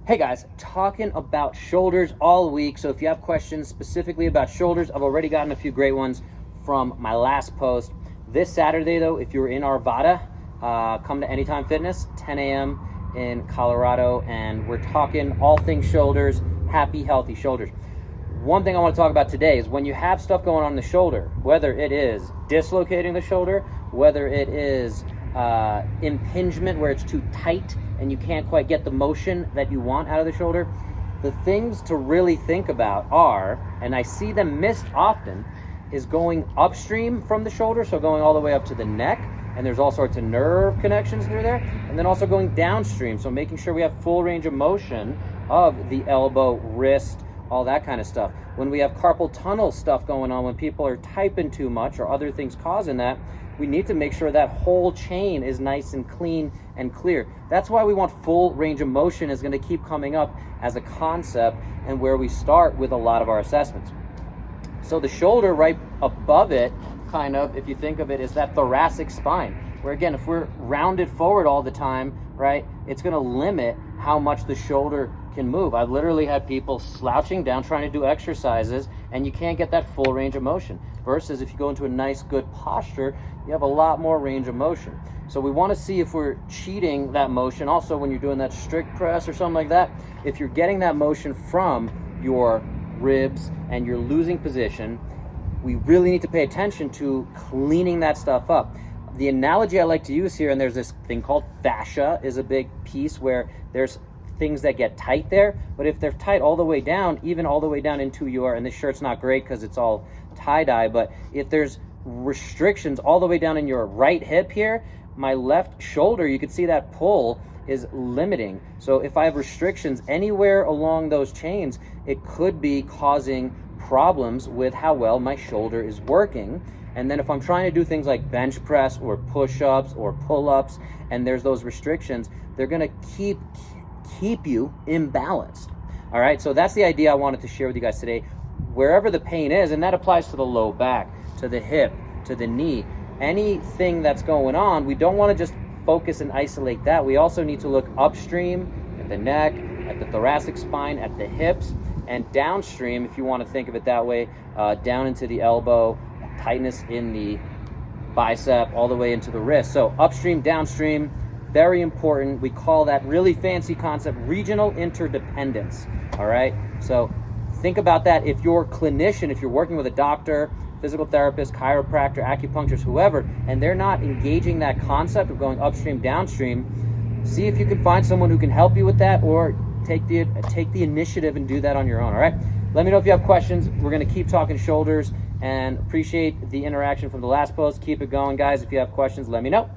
Hey guys, talking about shoulders all week. So if you have questions specifically about shoulders, I've already gotten a few great ones from my last post. This Saturday though, if you're in Arvada, come to Anytime Fitness, 10 a.m. in Colorado, and we're talking all things shoulders, happy, healthy shoulders. One thing I want to talk about today is when you have stuff going on in the shoulder, whether it is dislocating the shoulder, whether it is impingement where it's too tight and you can't quite get the motion that you want out of the shoulder, the things to really think about are, and I see them missed often, is going upstream from the shoulder, so going all the way up to the neck, and there's all sorts of nerve connections through there, and then also going downstream, so making sure we have full range of motion of the elbow, wrist, all that kind of stuff. When we have carpal tunnel stuff going on, when people are typing too much or other things causing that, we need to make sure that whole chain is nice and clean and clear. That's why we want full range of motion is going to keep coming up as a concept and where we start with a lot of our assessments. So the shoulder right above it, kind of, if you think of it, is that thoracic spine, where again, if we're rounded forward all the time, right, it's going to limit how much the shoulder can move. I've literally had people slouching down trying to do exercises and you can't get that full range of motion, versus if you go into a nice good posture, you have a lot more range of motion. So we want to see if we're cheating that motion. Also, when you're doing that strict press or something like that, if you're getting that motion from your ribs and you're losing position, we really need to pay attention to cleaning that stuff up. The analogy I like to use here, and there's this thing called fascia, is a big piece where there's things that get tight there, but if they're tight all the way down, even all the way down into your, and this shirt's not great because it's all tie-dye, but if there's restrictions all the way down in your right hip here, my left shoulder, you can see that pull is limiting. So if I have restrictions anywhere along those chains, it could be causing problems with how well my shoulder is working. And then if I'm trying to do things like bench press or push-ups or pull-ups, and there's those restrictions, they're gonna keep you imbalanced. All right, so that's the idea I wanted to share with you guys today. Wherever the pain is, and that applies to the low back, to the hip, to the knee, anything that's going on, we don't want to just focus and isolate that. We also need to look upstream at the neck, at the thoracic spine, at the hips, and downstream, if you want to think of it that way, down into the elbow, tightness in the bicep, all the way into the wrist. So upstream, downstream, very important. We call that really fancy concept regional interdependence. All right, so think about that. If you're a clinician, if you're working with a doctor, physical therapist, chiropractor, acupuncturist, whoever, and they're not engaging that concept of going upstream, downstream, see if you can find someone who can help you with that, or take the initiative and do that on your own. All right, let me know if you have questions. We're going to keep talking shoulders, and appreciate the interaction from the last post. Keep it going, guys. If you have questions, let me know.